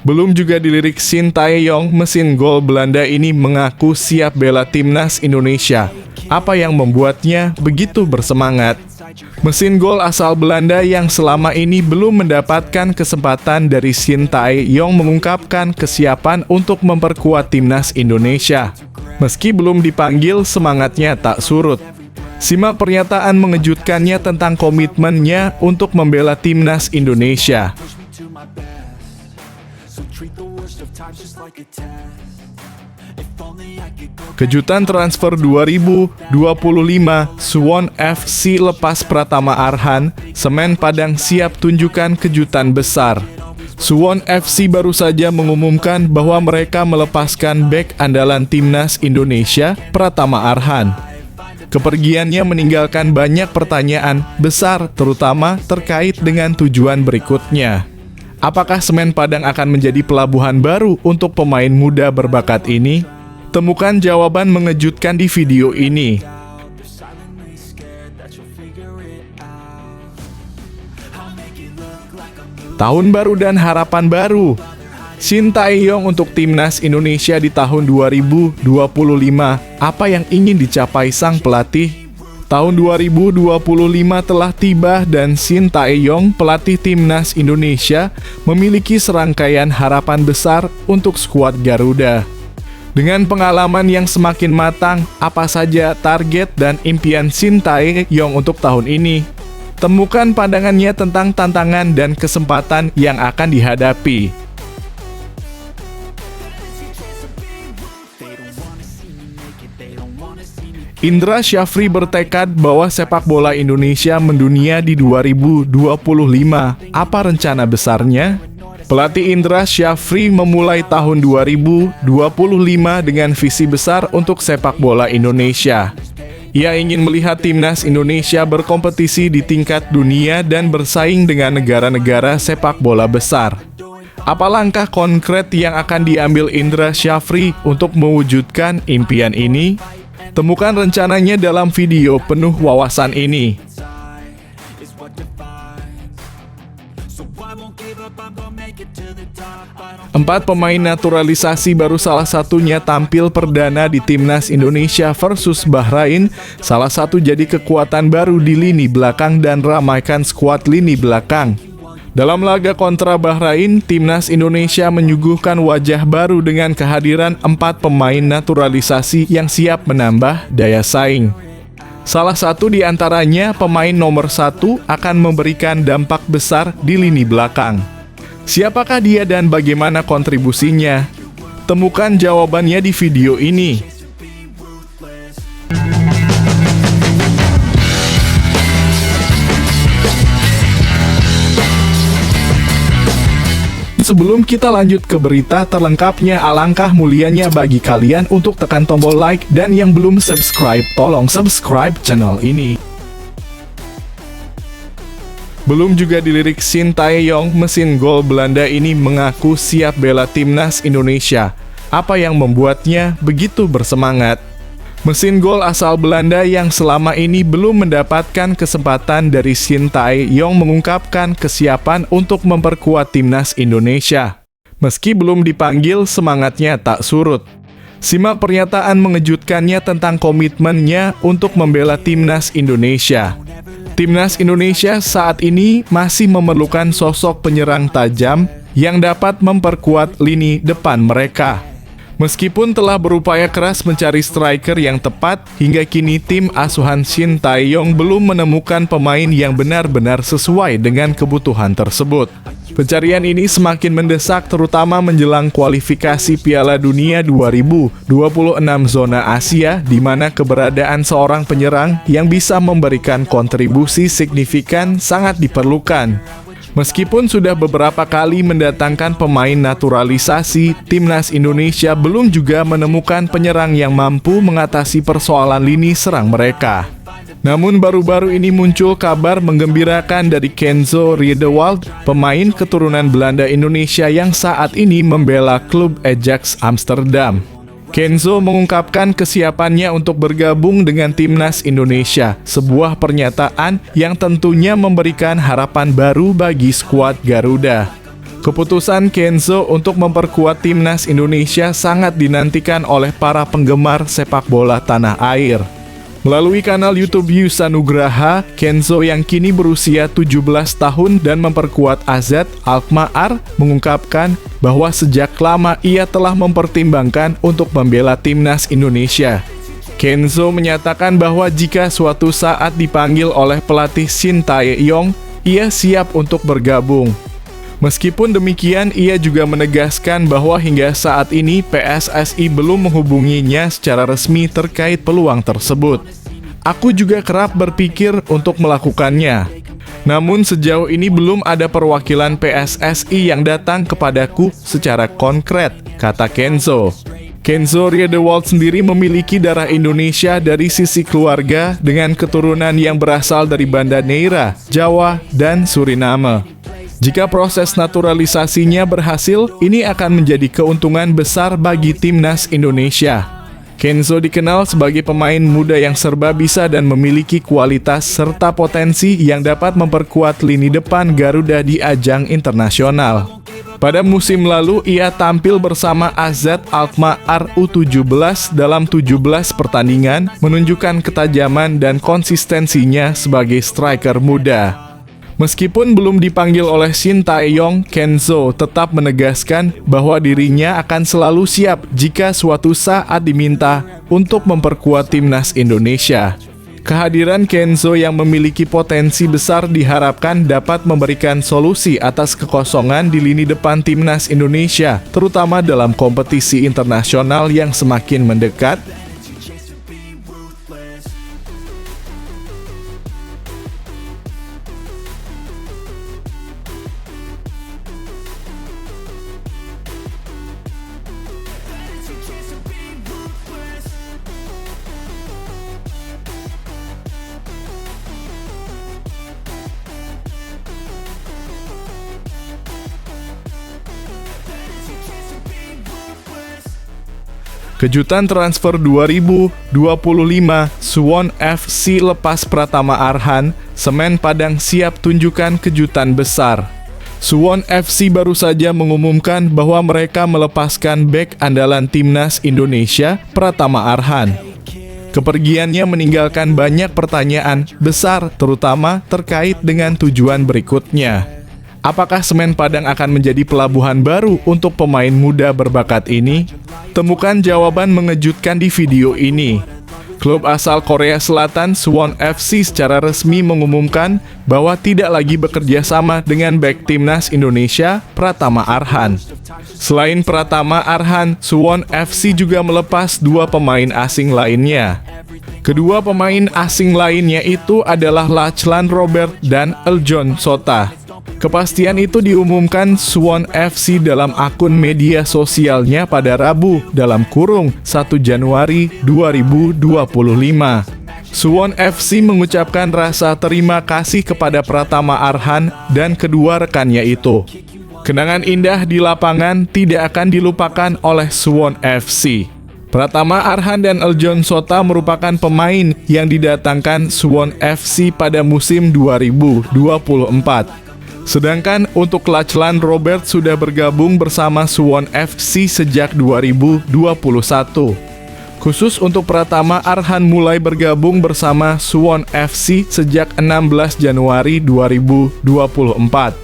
Belum juga dilirik Shin Tae-yong, mesin gol Belanda ini mengaku siap bela timnas Indonesia. Apa yang membuatnya begitu bersemangat? Mesin gol asal Belanda yang selama ini belum mendapatkan kesempatan dari Shin Tae-yong mengungkapkan kesiapan untuk memperkuat timnas Indonesia. Meski belum dipanggil, semangatnya tak surut. Simak pernyataan mengejutkannya tentang komitmennya untuk membela timnas Indonesia. Kejutan transfer 2025, Suwon FC lepas Pratama Arhan, Semen Padang siap tunjukkan kejutan besar. Suwon FC baru saja mengumumkan bahwa mereka melepaskan bek andalan timnas Indonesia, Pratama Arhan. Kepergiannya meninggalkan banyak pertanyaan besar, terutama terkait dengan tujuan berikutnya. Apakah Semen Padang akan menjadi pelabuhan baru untuk pemain muda berbakat ini? Temukan jawaban mengejutkan di video ini. Tahun baru dan harapan baru. Shin Tae-yong untuk timnas Indonesia di tahun 2025. Apa yang ingin dicapai sang pelatih? Tahun 2025 telah tiba dan Shin Tae-yong, pelatih timnas Indonesia, memiliki serangkaian harapan besar untuk skuad Garuda. Dengan pengalaman yang semakin matang, apa saja target dan impian Shin Tae-yong untuk tahun ini? Temukan pandangannya tentang tantangan dan kesempatan yang akan dihadapi. Indra Syafri bertekad bahwa sepak bola Indonesia mendunia di 2025. Apa rencana besarnya? Pelatih Indra Syafri memulai tahun 2025 dengan visi besar untuk sepak bola Indonesia. Ia ingin melihat timnas Indonesia berkompetisi di tingkat dunia dan bersaing dengan negara-negara sepak bola besar. Apa langkah konkret yang akan diambil Indra Syafri untuk mewujudkan impian ini? Temukan rencananya dalam video penuh wawasan ini. Empat pemain naturalisasi baru salah satunya tampil perdana di timnas Indonesia versus Bahrain. Salah satu jadi kekuatan baru di lini belakang dan ramaikan skuad lini belakang. Dalam laga kontra Bahrain, timnas Indonesia menyuguhkan wajah baru dengan kehadiran 4 pemain naturalisasi yang siap menambah daya saing. Salah satu di antaranya, pemain nomor 1, akan memberikan dampak besar di lini belakang. Siapakah dia dan bagaimana kontribusinya? Temukan jawabannya di video ini. Sebelum kita lanjut ke berita terlengkapnya, alangkah mulianya bagi kalian untuk tekan tombol like dan yang belum subscribe, tolong subscribe channel ini. Belum juga dilirik Shin Tae-yong, mesin gol Belanda ini mengaku siap bela timnas Indonesia. Apa yang membuatnya begitu bersemangat? Mesin gol asal Belanda yang selama ini belum mendapatkan kesempatan dari Shin Tae-yong mengungkapkan kesiapan untuk memperkuat timnas Indonesia. Meski belum dipanggil, semangatnya tak surut. Simak pernyataan mengejutkannya tentang komitmennya untuk membela timnas Indonesia. Timnas Indonesia saat ini masih memerlukan sosok penyerang tajam yang dapat memperkuat lini depan mereka. Meskipun telah berupaya keras mencari striker yang tepat, hingga kini tim asuhan Shin Tae-yong belum menemukan pemain yang benar-benar sesuai dengan kebutuhan tersebut. Pencarian ini semakin mendesak terutama menjelang kualifikasi Piala Dunia 2026 zona Asia, di mana keberadaan seorang penyerang yang bisa memberikan kontribusi signifikan sangat diperlukan. Meskipun sudah beberapa kali mendatangkan pemain naturalisasi, timnas Indonesia belum juga menemukan penyerang yang mampu mengatasi persoalan lini serang mereka. Namun baru-baru ini muncul kabar menggembirakan dari Kenzo Riedewald, pemain keturunan Belanda Indonesia yang saat ini membela klub Ajax Amsterdam. Kenzo mengungkapkan kesiapannya untuk bergabung dengan timnas Indonesia, sebuah pernyataan yang tentunya memberikan harapan baru bagi skuad Garuda. Keputusan Kenzo untuk memperkuat timnas Indonesia sangat dinantikan oleh para penggemar sepak bola tanah air. Melalui kanal YouTube Yusa Nugraha, Kenzo yang kini berusia 17 tahun dan memperkuat AZ Alkmaar mengungkapkan bahwa sejak lama ia telah mempertimbangkan untuk membela timnas Indonesia. Kenzo menyatakan bahwa jika suatu saat dipanggil oleh pelatih Shin Tae-yong, ia siap untuk bergabung. Meskipun demikian, ia juga menegaskan bahwa hingga saat ini PSSI belum menghubunginya secara resmi terkait peluang tersebut. Aku juga kerap berpikir untuk melakukannya. Namun sejauh ini belum ada perwakilan PSSI yang datang kepadaku secara konkret, kata Kenzo. Kenzo Riedewald sendiri memiliki darah Indonesia dari sisi keluarga dengan keturunan yang berasal dari Banda Neira, Jawa, dan Suriname. Jika proses naturalisasinya berhasil, ini akan menjadi keuntungan besar bagi timnas Indonesia. Kenzo dikenal sebagai pemain muda yang serba bisa dan memiliki kualitas serta potensi yang dapat memperkuat lini depan Garuda di ajang internasional. Pada musim lalu, ia tampil bersama AZ Alkmaar U17 dalam 17 pertandingan, menunjukkan ketajaman dan konsistensinya sebagai striker muda. Meskipun belum dipanggil oleh Shin Tae-yong, Kenzo tetap menegaskan bahwa dirinya akan selalu siap jika suatu saat diminta untuk memperkuat timnas Indonesia. Kehadiran Kenzo yang memiliki potensi besar diharapkan dapat memberikan solusi atas kekosongan di lini depan timnas Indonesia, terutama dalam kompetisi internasional yang semakin mendekat. Kejutan transfer 2025, Suwon FC lepas Pratama Arhan, Semen Padang siap tunjukkan kejutan besar. Suwon FC baru saja mengumumkan bahwa mereka melepaskan bek andalan timnas Indonesia, Pratama Arhan. Kepergiannya meninggalkan banyak pertanyaan besar, terutama terkait dengan tujuan berikutnya. Apakah Semen Padang akan menjadi pelabuhan baru untuk pemain muda berbakat ini? Temukan jawaban mengejutkan di video ini. Klub asal Korea Selatan Suwon FC secara resmi mengumumkan bahwa tidak lagi bekerja sama dengan bek timnas Indonesia, Pratama Arhan. Selain Pratama Arhan, Suwon FC juga melepas dua pemain asing lainnya. Kedua pemain asing lainnya itu adalah Lachlan Robert dan Eljon Sota. Kepastian itu diumumkan Suwon FC dalam akun media sosialnya pada Rabu dalam kurung 1 Januari 2025. Suwon FC mengucapkan rasa terima kasih kepada Pratama Arhan dan kedua rekannya itu. Kenangan indah di lapangan tidak akan dilupakan oleh Suwon FC. Pratama Arhan dan Eljon Sota merupakan pemain yang didatangkan Suwon FC pada musim 2024. Sedangkan untuk Lachlan Robert sudah bergabung bersama Suwon FC sejak 2021. Khusus untuk Pratama Arhan mulai bergabung bersama Suwon FC sejak 16 Januari 2024.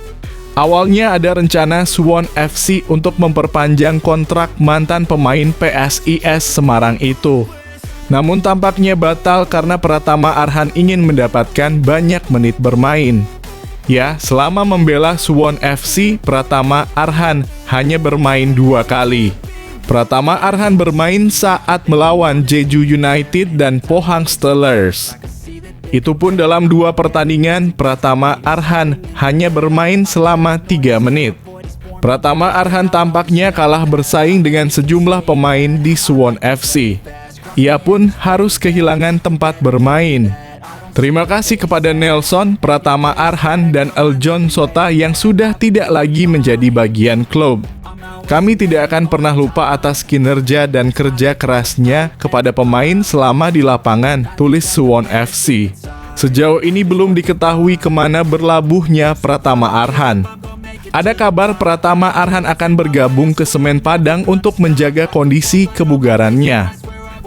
Awalnya ada rencana Suwon FC untuk memperpanjang kontrak mantan pemain PSIS Semarang itu. Namun tampaknya batal karena Pratama Arhan ingin mendapatkan banyak menit bermain. Ya, selama membela Suwon FC, Pratama Arhan hanya bermain 2 kali. Pratama Arhan bermain saat melawan Jeju United dan Pohang Steelers. Itu pun dalam 2 pertandingan, Pratama Arhan hanya bermain selama 3 menit. Pratama Arhan tampaknya kalah bersaing dengan sejumlah pemain di Suwon FC. Ia pun harus kehilangan tempat bermain. Terima kasih kepada Nelson, Pratama Arhan, dan Eljon Sota yang sudah tidak lagi menjadi bagian klub. Kami tidak akan pernah lupa atas kinerja dan kerja kerasnya kepada pemain selama di lapangan, tulis Suwon FC. Sejauh ini belum diketahui kemana berlabuhnya Pratama Arhan. Ada kabar Pratama Arhan akan bergabung ke Semen Padang untuk menjaga kondisi kebugarannya.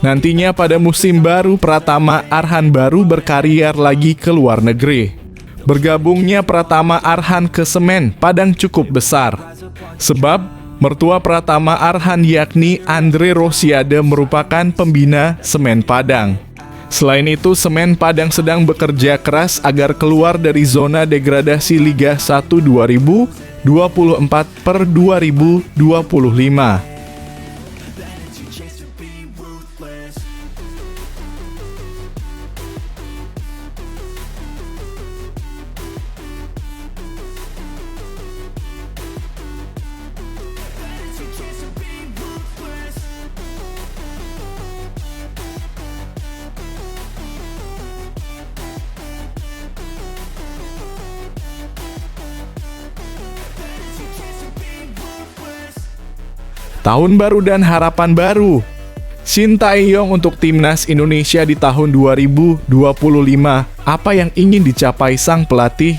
Nantinya pada musim baru Pratama Arhan baru berkarier lagi ke luar negeri. Bergabungnya Pratama Arhan ke Semen Padang cukup besar. Sebab mertua Pratama Arhan yakni Andre Rosiade merupakan pembina Semen Padang. Selain itu, Semen Padang sedang bekerja keras agar keluar dari zona degradasi Liga 1 2024/2025. Tahun baru dan harapan baru. Shin Tae-yong untuk timnas Indonesia di tahun 2025. Apa yang ingin dicapai sang pelatih?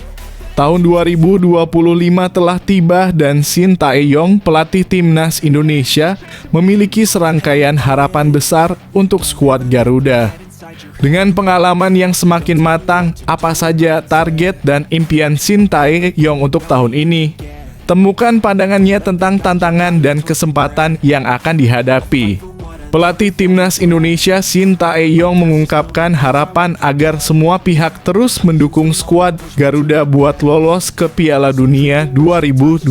Tahun 2025 telah tiba dan Shin Tae-yong, pelatih timnas Indonesia, memiliki serangkaian harapan besar untuk skuad Garuda. Dengan pengalaman yang semakin matang, apa saja target dan impian Shin Tae-yong untuk tahun ini? Temukan pandangannya tentang tantangan dan kesempatan yang akan dihadapi. Pelatih timnas Indonesia Shin Tae-yong mengungkapkan harapan agar semua pihak terus mendukung skuad Garuda buat lolos ke Piala Dunia 2026.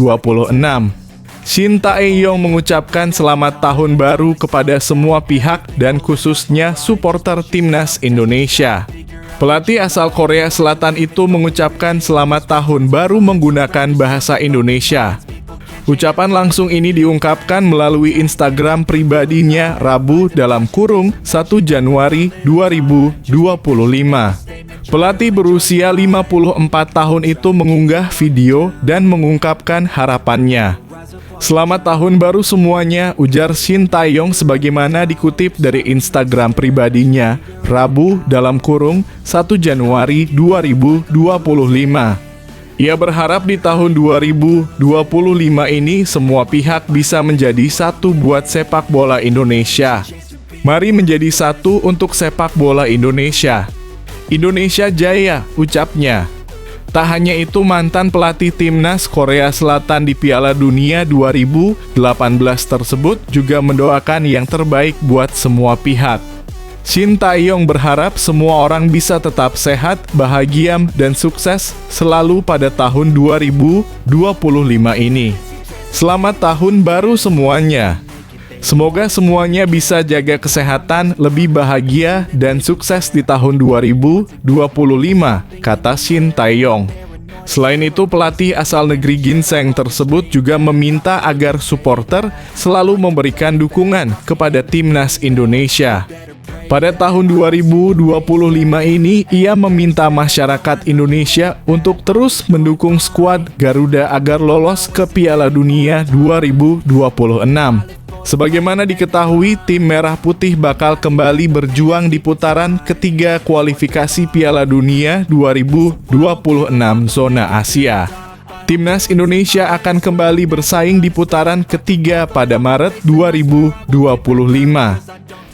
Shin Tae-yong mengucapkan selamat tahun baru kepada semua pihak dan khususnya supporter timnas Indonesia. Pelatih asal Korea Selatan itu mengucapkan selamat tahun baru menggunakan bahasa Indonesia. Ucapan langsung ini diungkapkan melalui Instagram pribadinya Rabu (1 Januari 2025). Pelatih berusia 54 tahun itu mengunggah video dan mengungkapkan harapannya. Selamat tahun baru semuanya, ujar Shin Tae-yong sebagaimana dikutip dari Instagram pribadinya Rabu (1 Januari 2025). Ia berharap di tahun 2025 ini semua pihak bisa menjadi satu buat sepak bola Indonesia. Mari menjadi satu untuk sepak bola Indonesia. Indonesia Jaya, ucapnya. Tak hanya itu, mantan pelatih timnas Korea Selatan di Piala Dunia 2018 tersebut juga mendoakan yang terbaik buat semua pihak. Shin Tae-yong berharap semua orang bisa tetap sehat, bahagia, dan sukses selalu pada tahun 2025 ini. Selamat tahun baru semuanya. Semoga semuanya bisa jaga kesehatan, lebih bahagia, dan sukses di tahun 2025, kata Shin Tae-yong. Selain itu, pelatih asal negeri Ginseng tersebut juga meminta agar supporter selalu memberikan dukungan kepada timnas Indonesia. Pada tahun 2025 ini, ia meminta masyarakat Indonesia untuk terus mendukung skuad Garuda agar lolos ke Piala Dunia 2026. Sebagaimana diketahui, tim Merah Putih bakal kembali berjuang di putaran ketiga kualifikasi Piala Dunia 2026 zona Asia. Timnas Indonesia akan kembali bersaing di putaran ketiga pada Maret 2025.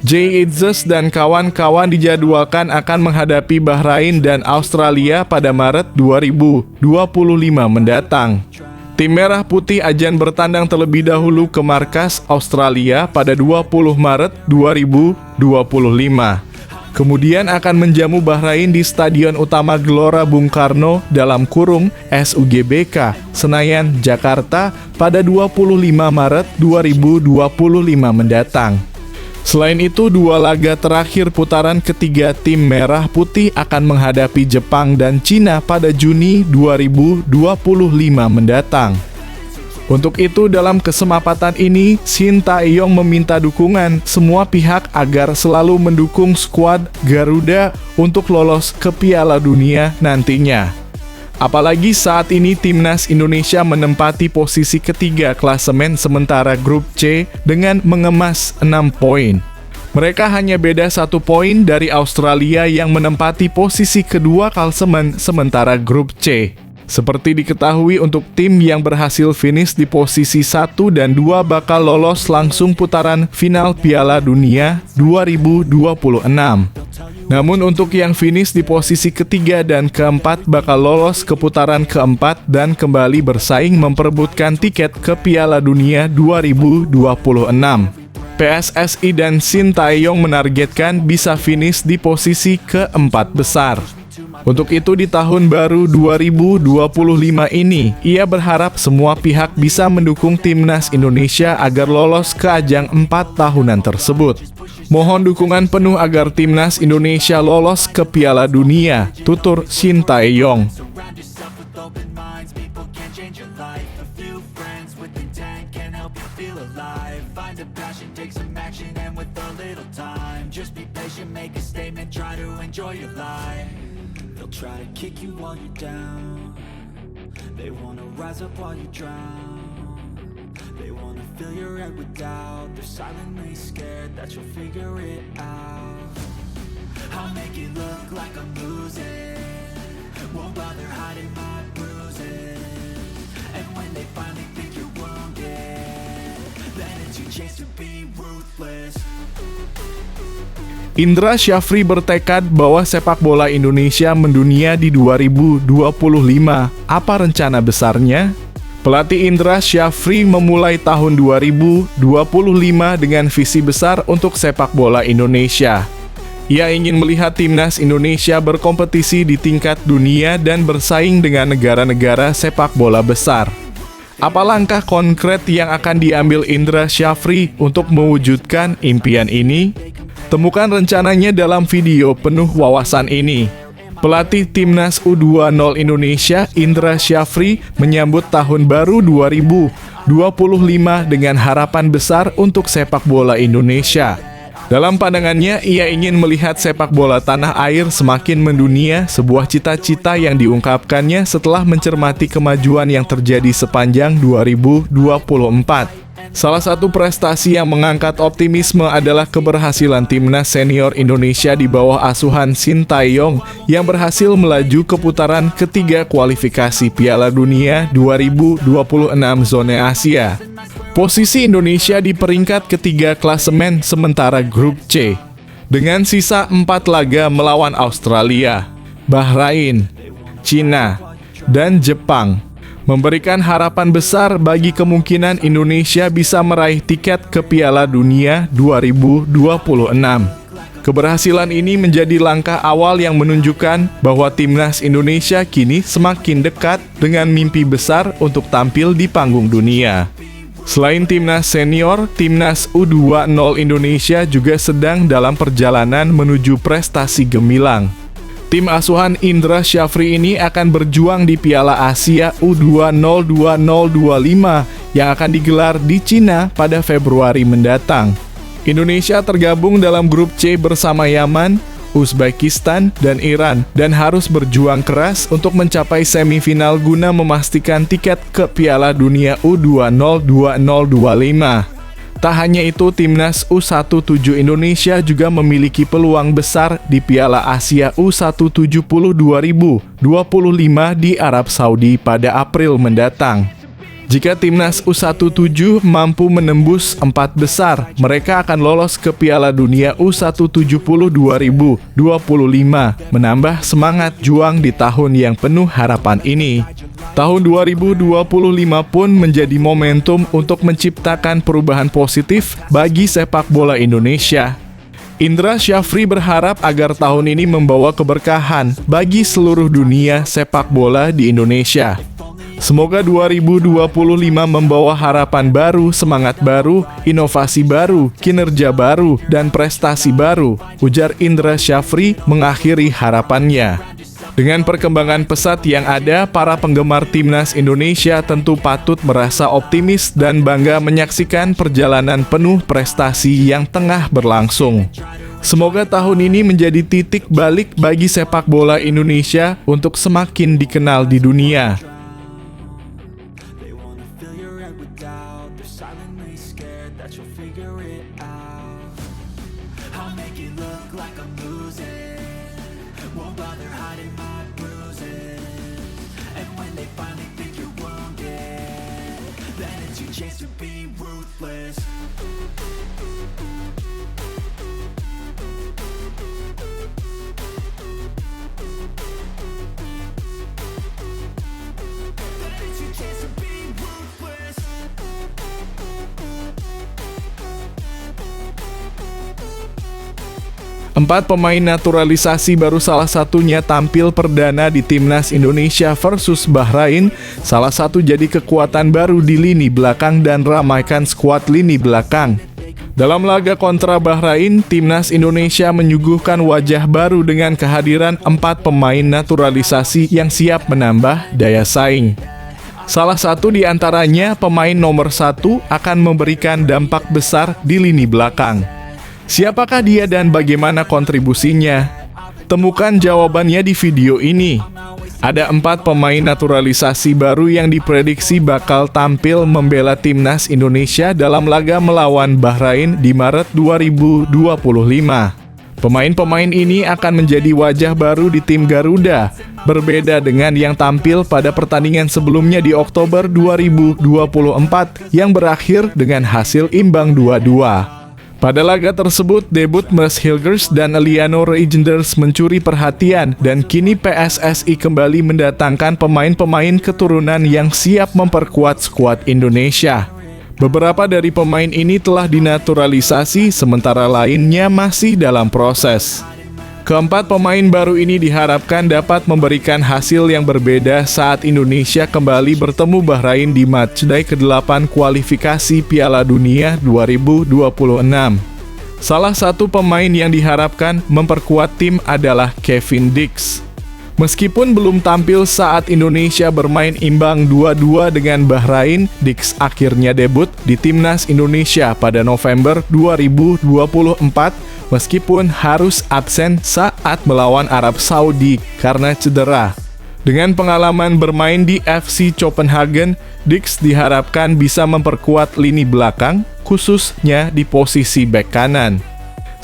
Jay Itzes dan kawan-kawan dijadwalkan akan menghadapi Bahrain dan Australia pada Maret 2025 mendatang. Tim Merah Putih akan bertandang terlebih dahulu ke markas Australia pada 20 Maret 2025. Kemudian akan menjamu Bahrain di Stadion Utama Gelora Bung Karno (SUGBK) Senayan, Jakarta pada 25 Maret 2025 mendatang. Selain itu, dua laga terakhir putaran ketiga tim Merah Putih akan menghadapi Jepang dan Cina pada Juni 2025 mendatang. Untuk itu, dalam kesempatan ini, Shin Tae-yong meminta dukungan semua pihak agar selalu mendukung skuad Garuda untuk lolos ke Piala Dunia nantinya. Apalagi saat ini timnas Indonesia menempati posisi ketiga klasemen sementara grup C dengan mengemas 6 poin. Mereka hanya beda 1 poin dari Australia yang menempati posisi kedua klasemen sementara grup C. Seperti diketahui, untuk tim yang berhasil finish di posisi 1 dan 2 bakal lolos langsung putaran final Piala Dunia 2026. Namun untuk yang finish di posisi ketiga dan keempat bakal lolos ke putaran keempat dan kembali bersaing memperebutkan tiket ke Piala Dunia 2026. PSSI dan Sintayong menargetkan bisa finish di posisi keempat besar. Untuk itu di tahun baru 2025 ini, ia berharap semua pihak bisa mendukung timnas Indonesia agar lolos ke ajang 4 tahunan tersebut. Mohon dukungan penuh agar timnas Indonesia lolos ke Piala Dunia, tutur Sintayong. They'll try to kick you while you're down. They wanna rise up while you drown. They wanna fill your head with doubt. They're silently scared that you'll figure it out. I'll make it look like I'm losing. Won't bother hiding my bruises. And when they finally think you're wounded, then it's your chance to be ruthless. Indra Syafri bertekad bahwa sepak bola Indonesia mendunia di 2025. Apa rencana besarnya? Pelatih Indra Syafri memulai tahun 2025 dengan visi besar untuk sepak bola Indonesia. Ia ingin melihat timnas Indonesia berkompetisi di tingkat dunia dan bersaing dengan negara-negara sepak bola besar. Apa langkah konkret yang akan diambil Indra Syafri untuk mewujudkan impian ini? Temukan rencananya dalam video penuh wawasan ini. Pelatih Timnas U20 Indonesia, Indra Syafri, menyambut tahun baru 2025 dengan harapan besar untuk sepak bola Indonesia. Dalam pandangannya, ia ingin melihat sepak bola tanah air semakin mendunia, sebuah cita-cita yang diungkapkannya setelah mencermati kemajuan yang terjadi sepanjang 2024. Salah satu prestasi yang mengangkat optimisme adalah keberhasilan timnas senior Indonesia di bawah asuhan Sintayong yang berhasil melaju ke putaran ketiga kualifikasi Piala Dunia 2026 zona Asia. Posisi Indonesia di peringkat ketiga klasemen sementara grup C, dengan sisa 4 laga melawan Australia, Bahrain, Cina, dan Jepang, memberikan harapan besar bagi kemungkinan Indonesia bisa meraih tiket ke Piala Dunia 2026. Keberhasilan ini menjadi langkah awal yang menunjukkan bahwa timnas Indonesia kini semakin dekat dengan mimpi besar untuk tampil di panggung dunia. Selain timnas senior, timnas U20 Indonesia juga sedang dalam perjalanan menuju prestasi gemilang. Tim asuhan Indra Syafri ini akan berjuang di Piala Asia U20 2025 yang akan digelar di Cina pada Februari mendatang. Indonesia tergabung dalam grup C bersama Yaman, Uzbekistan, dan Iran dan harus berjuang keras untuk mencapai semifinal guna memastikan tiket ke Piala Dunia U20 2025. Tak hanya itu, timnas U17 Indonesia juga memiliki peluang besar di Piala Asia U170 2025 di Arab Saudi pada April mendatang. Jika timnas U17 mampu menembus 4 besar, mereka akan lolos ke Piala Dunia U170 2025, menambah semangat juang di tahun yang penuh harapan ini. Tahun 2025 pun menjadi momentum untuk menciptakan perubahan positif bagi sepak bola Indonesia. Indra Syafri berharap agar tahun ini membawa keberkahan bagi seluruh dunia sepak bola di Indonesia. Semoga 2025 membawa harapan baru, semangat baru, inovasi baru, kinerja baru, dan prestasi baru, ujar Indra Syafri mengakhiri harapannya. Dengan perkembangan pesat yang ada, para penggemar timnas Indonesia tentu patut merasa optimis dan bangga menyaksikan perjalanan penuh prestasi yang tengah berlangsung. Semoga tahun ini menjadi titik balik bagi sepak bola Indonesia untuk semakin dikenal di dunia. Won't bother hiding my bruises. And when when they finally think you're wounded, then it's your chance to be ruthless. Then it's your chance to be ruthless. Empat pemain naturalisasi baru salah satunya tampil perdana di Timnas Indonesia versus Bahrain. Salah satu jadi kekuatan baru di lini belakang dan ramaikan skuad lini belakang. Dalam laga kontra Bahrain, Timnas Indonesia menyuguhkan wajah baru dengan kehadiran 4 pemain naturalisasi yang siap menambah daya saing. Salah satu di antaranya, pemain nomor 1, akan memberikan dampak besar di lini belakang. Siapakah dia dan bagaimana kontribusinya? Temukan jawabannya di video ini. Ada 4 pemain naturalisasi baru yang diprediksi bakal tampil membela Timnas Indonesia dalam laga melawan Bahrain di Maret 2025. Pemain-pemain ini akan menjadi wajah baru di tim Garuda, berbeda dengan yang tampil pada pertandingan sebelumnya di Oktober 2024 yang berakhir dengan hasil imbang 2-2. Pada laga tersebut, debut Mads Hilgers dan Liano Reijnders mencuri perhatian dan kini PSSI kembali mendatangkan pemain-pemain keturunan yang siap memperkuat skuad Indonesia. Beberapa dari pemain ini telah dinaturalisasi, sementara lainnya masih dalam proses. Keempat pemain baru ini diharapkan dapat memberikan hasil yang berbeda saat Indonesia kembali bertemu Bahrain di matchday ke-8 kualifikasi Piala Dunia 2026. Salah satu pemain yang diharapkan memperkuat tim adalah Kevin Dix. Meskipun belum tampil saat Indonesia bermain imbang 2-2 dengan Bahrain, Dix akhirnya debut di Timnas Indonesia pada November 2024 meskipun harus absen saat melawan Arab Saudi karena cedera. Dengan pengalaman bermain di FC Copenhagen, Dix diharapkan bisa memperkuat lini belakang, khususnya di posisi bek kanan.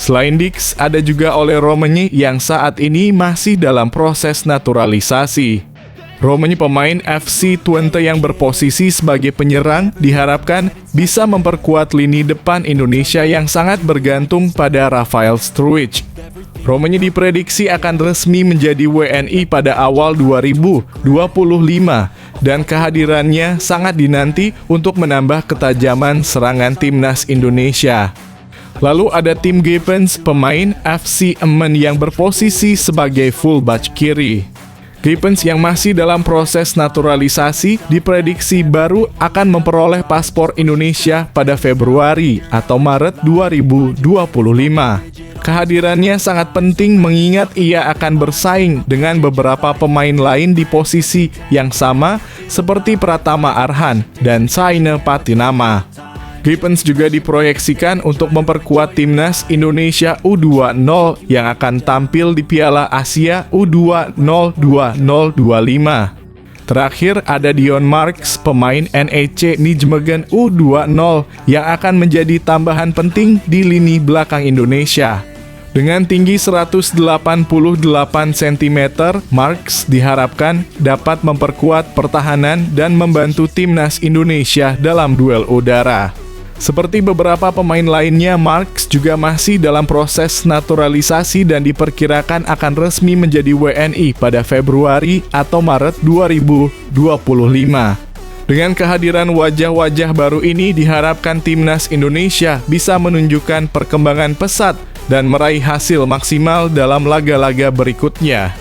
Selain Dix, ada juga Ole Roemeny yang saat ini masih dalam proses naturalisasi. Roemeny, pemain FC Twente yang berposisi sebagai penyerang, diharapkan bisa memperkuat lini depan Indonesia yang sangat bergantung pada Rafael Struijk. Roemeny diprediksi akan resmi menjadi WNI pada awal 2025 dan kehadirannya sangat dinanti untuk menambah ketajaman serangan Timnas Indonesia. Lalu ada Tim Geepens, pemain FC Emmen yang berposisi sebagai fullback kiri. Geepens yang masih dalam proses naturalisasi diprediksi baru akan memperoleh paspor Indonesia pada Februari atau Maret 2025. Kehadirannya sangat penting mengingat ia akan bersaing dengan beberapa pemain lain di posisi yang sama seperti Pratama Arhan dan Saine Patinama. Geepens juga diproyeksikan untuk memperkuat Timnas Indonesia U20 yang akan tampil di Piala Asia U20 2025. Terakhir ada Dion Marks, pemain NEC Nijmegen U20 yang akan menjadi tambahan penting di lini belakang Indonesia. Dengan tinggi 188 cm, Marks diharapkan dapat memperkuat pertahanan dan membantu Timnas Indonesia dalam duel udara. Seperti beberapa pemain lainnya, Marks juga masih dalam proses naturalisasi dan diperkirakan akan resmi menjadi WNI pada Februari atau Maret 2025. Dengan kehadiran wajah-wajah baru ini, diharapkan Timnas Indonesia bisa menunjukkan perkembangan pesat dan meraih hasil maksimal dalam laga-laga berikutnya.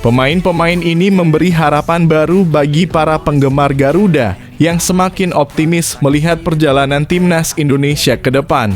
Pemain-pemain ini memberi harapan baru bagi para penggemar Garuda yang semakin optimis melihat perjalanan Timnas Indonesia ke depan.